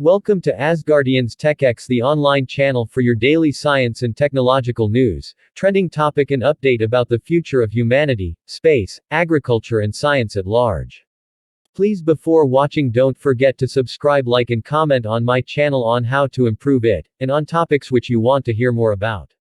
Welcome to Asgardians TechX, the online channel for your daily science and technological news, trending topic and update about the future of humanity, space, agriculture and science at large. Please before watching don't forget to subscribe, like and comment on my channel on how to improve it, and on topics which you want to hear more about.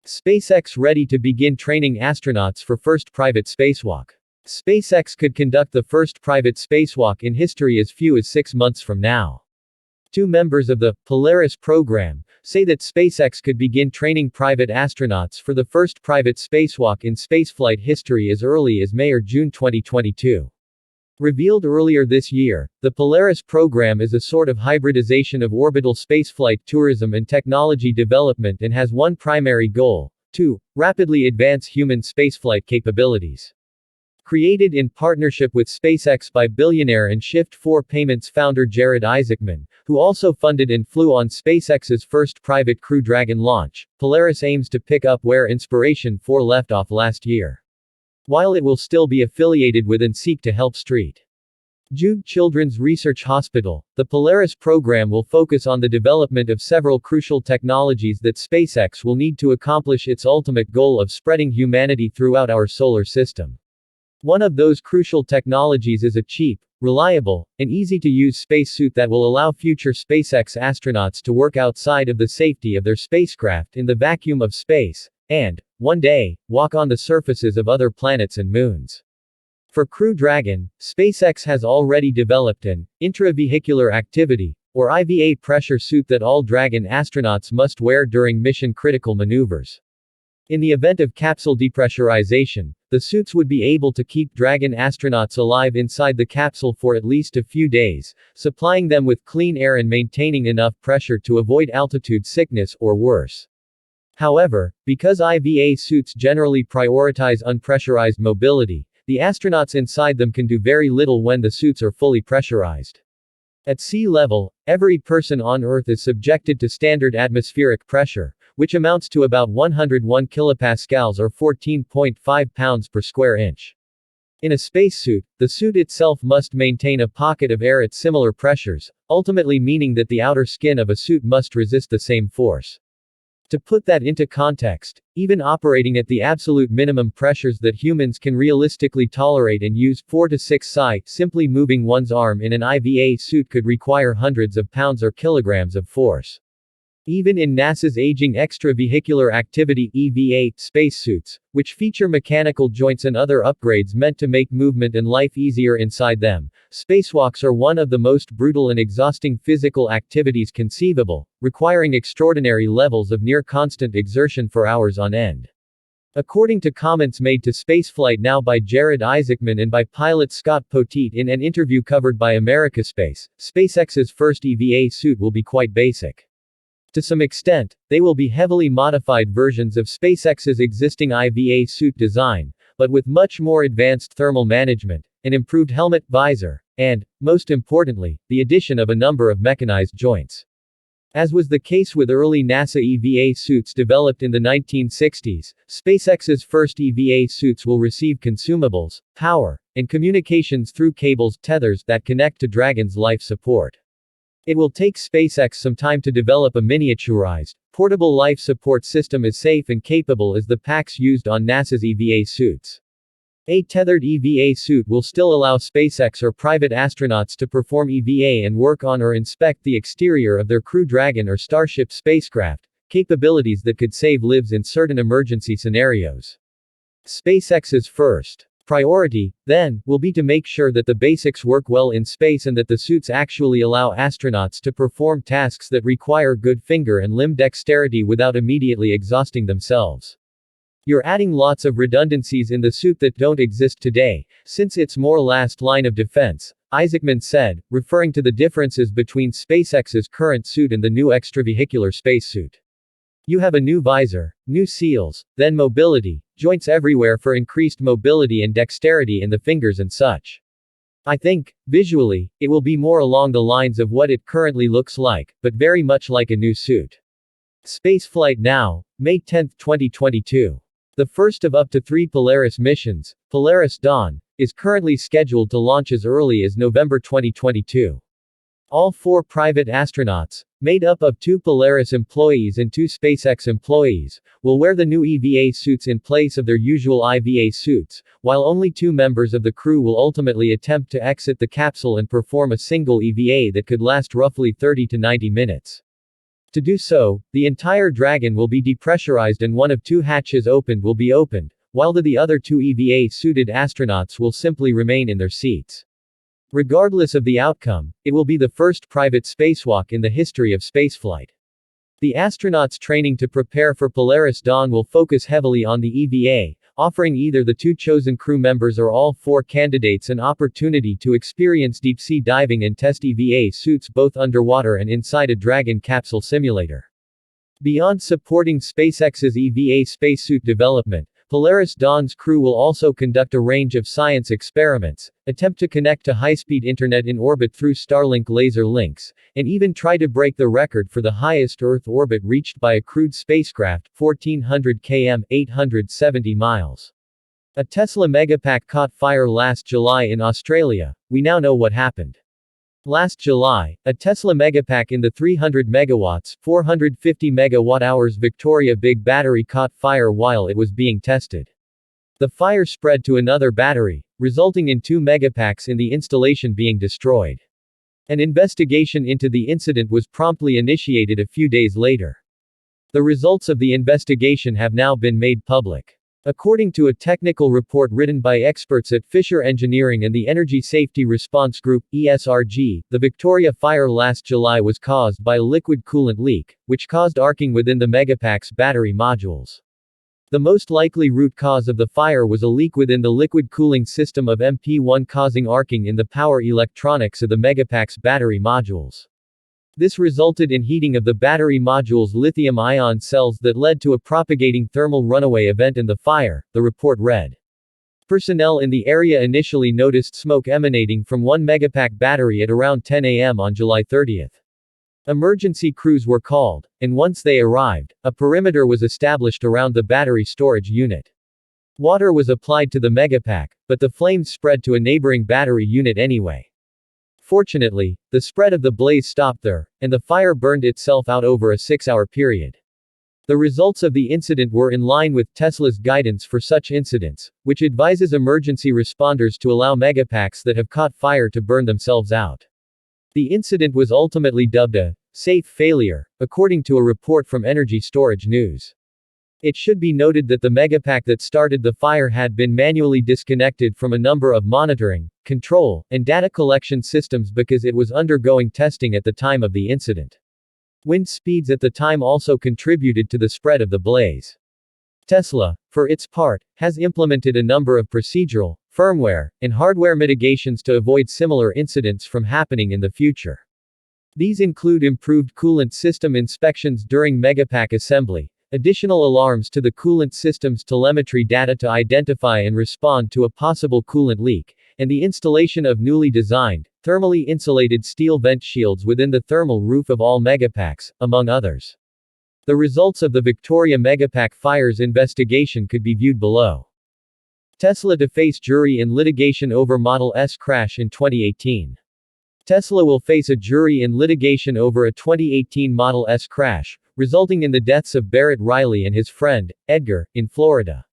SpaceX ready to begin training astronauts for first private spacewalk. SpaceX could conduct the first private spacewalk in history as few as 6 months from now. Two members of the Polaris program say that SpaceX could begin training private astronauts for the first private spacewalk in spaceflight history as early as May or June 2022. Revealed earlier this year, the Polaris program is a sort of hybridization of orbital spaceflight tourism and technology development and has one primary goal: to rapidly advance human spaceflight capabilities. Created in partnership with SpaceX by billionaire and Shift4 Payments founder Jared Isaacman, who also funded and flew on SpaceX's first private Crew Dragon launch, Polaris aims to pick up where Inspiration 4 left off last year. While it will still be affiliated with and seek to help St. Jude Children's Research Hospital, the Polaris program will focus on the development of several crucial technologies that SpaceX will need to accomplish its ultimate goal of spreading humanity throughout our solar system. One of those crucial technologies is a cheap, reliable, and easy-to-use spacesuit that will allow future SpaceX astronauts to work outside of the safety of their spacecraft in the vacuum of space, and, one day, walk on the surfaces of other planets and moons. For Crew Dragon, SpaceX has already developed an intravehicular activity, or Iva pressure suit that all Dragon astronauts must wear during mission-critical maneuvers. In the event of capsule depressurization, the suits would be able to keep Dragon astronauts alive inside the capsule for at least a few days, supplying them with clean air and maintaining enough pressure to avoid altitude sickness or worse. However, because IVA suits generally prioritize unpressurized mobility, the astronauts inside them can do very little when the suits are fully pressurized. At sea level, every person on Earth is subjected to standard atmospheric pressure, which amounts to about 101 kilopascals or 14.5 pounds per square inch. In a spacesuit, the suit itself must maintain a pocket of air at similar pressures, ultimately meaning that the outer skin of a suit must resist the same force. To put that into context, even operating at the absolute minimum pressures that humans can realistically tolerate and use 4 to 6 psi, simply moving one's arm in an IVA suit could require hundreds of pounds or kilograms of force. Even in NASA's aging extravehicular activity (EVA) spacesuits, which feature mechanical joints and other upgrades meant to make movement and life easier inside them, spacewalks are one of the most brutal and exhausting physical activities conceivable, requiring extraordinary levels of near-constant exertion for hours on end. According to comments made to Spaceflight Now by Jared Isaacman and by pilot Scott Poteet in an interview covered by Americaspace, SpaceX's first EVA suit will be quite basic. To some extent, they will be heavily modified versions of SpaceX's existing IVA suit design, but with much more advanced thermal management, an improved helmet, visor, and, most importantly, the addition of a number of mechanized joints. As was the case with early NASA EVA suits developed in the 1960s, SpaceX's first EVA suits will receive consumables, power, and communications through cables, tethers that connect to Dragon's life support. It will take SpaceX some time to develop a miniaturized, portable life support system as safe and capable as the packs used on NASA's EVA suits. A tethered EVA suit will still allow SpaceX or private astronauts to perform EVA and work on or inspect the exterior of their Crew Dragon or Starship spacecraft, capabilities that could save lives in certain emergency scenarios. SpaceX's first priority, then, will be to make sure that the basics work well in space and that the suits actually allow astronauts to perform tasks that require good finger and limb dexterity without immediately exhausting themselves. You're adding lots of redundancies in the suit that don't exist today, since it's more last line of defense, Isaacman said, referring to the differences between SpaceX's current suit and the new extravehicular spacesuit. You have a new visor, new seals, then mobility, joints everywhere for increased mobility and dexterity in the fingers and such. I think, visually, it will be more along the lines of what it currently looks like, but very much like a new suit. Spaceflight Now, May 10, 2022. The first of up to 3 Polaris missions, Polaris Dawn, is currently scheduled to launch as early as November 2022. All 4 private astronauts, made up of 2 Polaris employees and 2 SpaceX employees, will wear the new EVA suits in place of their usual IVA suits, while only 2 members of the crew will ultimately attempt to exit the capsule and perform a single EVA that could last roughly 30 to 90 minutes. To do so, the entire Dragon will be depressurized and one of 2 hatches will be opened, while the other 2 EVA-suited astronauts will simply remain in their seats. Regardless of the outcome, it will be the first private spacewalk in the history of spaceflight. The astronauts training to prepare for Polaris Dawn will focus heavily on the EVA, offering either the 2 chosen crew members or all 4 candidates an opportunity to experience deep-sea diving and test EVA suits both underwater and inside a Dragon capsule simulator. Beyond supporting SpaceX's EVA spacesuit development, Polaris Dawn's crew will also conduct a range of science experiments, attempt to connect to high-speed internet in orbit through Starlink laser links, and even try to break the record for the highest Earth orbit reached by a crewed spacecraft, 1400 km, 870 miles. A Tesla Megapack caught fire last July in Australia. We now know what happened. Last July, a Tesla Megapack in the 300 megawatts, 450 megawatt-hours Victoria Big battery caught fire while it was being tested. The fire spread to another battery, resulting in 2 Megapacks in the installation being destroyed. An investigation into the incident was promptly initiated a few days later. The results of the investigation have now been made public. According to a technical report written by experts at Fisher Engineering and the Energy Safety Response Group, ESRG, the Victoria fire last July was caused by a liquid coolant leak, which caused arcing within the Megapack's battery modules. The most likely root cause of the fire was a leak within the liquid cooling system of MP1 causing arcing in the power electronics of the Megapack's battery modules. This resulted in heating of the battery module's lithium-ion cells that led to a propagating thermal runaway event in the fire, the report read. Personnel in the area initially noticed smoke emanating from one Megapack battery at around 10 a.m. on July 30. Emergency crews were called, and once they arrived, a perimeter was established around the battery storage unit. Water was applied to the Megapack, but the flames spread to a neighboring battery unit anyway. Fortunately, the spread of the blaze stopped there, and the fire burned itself out over a 6-hour period. The results of the incident were in line with Tesla's guidance for such incidents, which advises emergency responders to allow Megapacks that have caught fire to burn themselves out. The incident was ultimately dubbed a safe failure, according to a report from Energy Storage News. It should be noted that the Megapack that started the fire had been manually disconnected from a number of monitoring, control, and data collection systems because it was undergoing testing at the time of the incident. Wind speeds at the time also contributed to the spread of the blaze. Tesla, for its part, has implemented a number of procedural, firmware, and hardware mitigations to avoid similar incidents from happening in the future. These include improved coolant system inspections during Megapack assembly, additional alarms to the coolant system's telemetry data to identify and respond to a possible coolant leak, and the installation of newly designed, thermally insulated steel vent shields within the thermal roof of all Megapacks, among others. The results of the Victoria Megapack fire's investigation could be viewed below. Tesla Deface jury in litigation over Model S crash in 2018. Tesla will face a jury in litigation over a 2018 Model S crash, resulting in the deaths of Barrett Riley and his friend, Edgar, in Florida.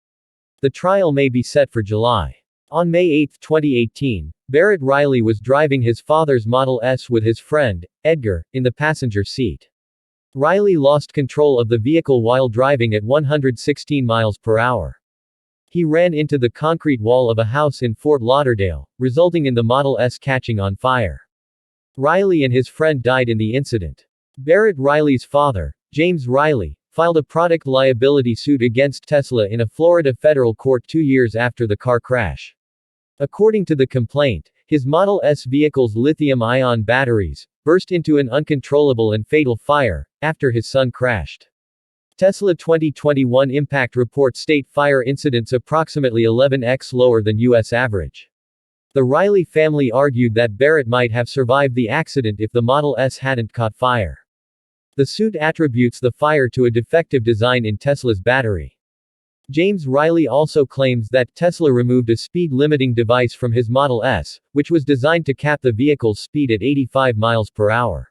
The trial may be set for July. On May 8, 2018, Barrett Riley was driving his father's Model S with his friend, Edgar, in the passenger seat. Riley lost control of the vehicle while driving at 116 miles per hour. He ran into the concrete wall of a house in Fort Lauderdale, resulting in the Model S catching on fire. Riley and his friend died in the incident. Barrett Riley's father, James Riley, filed a product liability suit against Tesla in a Florida federal court 2 years after the car crash. According to the complaint, his Model S vehicle's lithium-ion batteries burst into an uncontrollable and fatal fire after his son crashed. Tesla 2021 impact report state fire incidents approximately 11x lower than U.S. average. The Riley family argued that Barrett might have survived the accident if the Model S hadn't caught fire. The suit attributes the fire to a defective design in Tesla's battery. James Riley also claims that Tesla removed a speed-limiting device from his Model S, which was designed to cap the vehicle's speed at 85 miles per hour.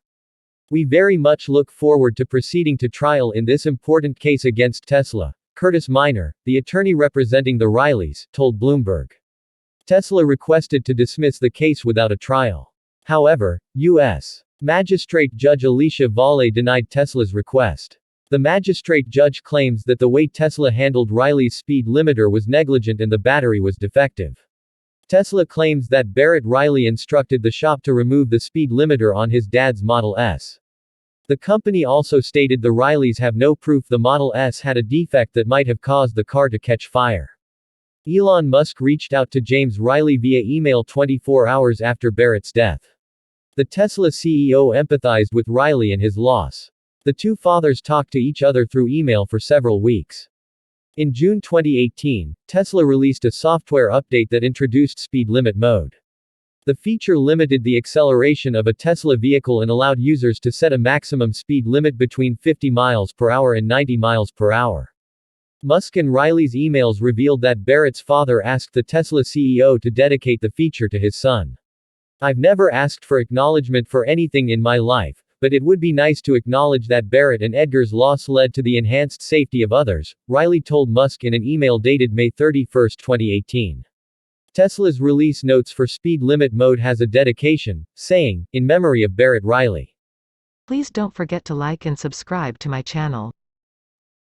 We very much look forward to proceeding to trial in this important case against Tesla, Curtis Minor, the attorney representing the Rileys, told Bloomberg. Tesla requested to dismiss the case without a trial. However, U.S. Magistrate Judge Alicia Valle denied Tesla's request. The magistrate judge claims that the way Tesla handled Riley's speed limiter was negligent and the battery was defective. Tesla claims that Barrett Riley instructed the shop to remove the speed limiter on his dad's Model S. The company also stated the Rileys have no proof the Model S had a defect that might have caused the car to catch fire. Elon Musk reached out to James Riley via email 24 hours after Barrett's death. The Tesla CEO empathized with Riley and his loss. The two fathers talked to each other through email for several weeks. In June 2018, Tesla released a software update that introduced speed limit mode. The feature limited the acceleration of a Tesla vehicle and allowed users to set a maximum speed limit between 50 miles per hour and 90 miles per hour. Musk and Riley's emails revealed that Barrett's father asked the Tesla CEO to dedicate the feature to his son. "I've never asked for acknowledgement for anything in my life, but it would be nice to acknowledge that Barrett and Edgar's loss led to the enhanced safety of others," Riley told Musk in an email dated May 31, 2018. Tesla's release notes for speed limit mode has a dedication, saying, "In memory of Barrett Riley." Please don't forget to like and subscribe to my channel.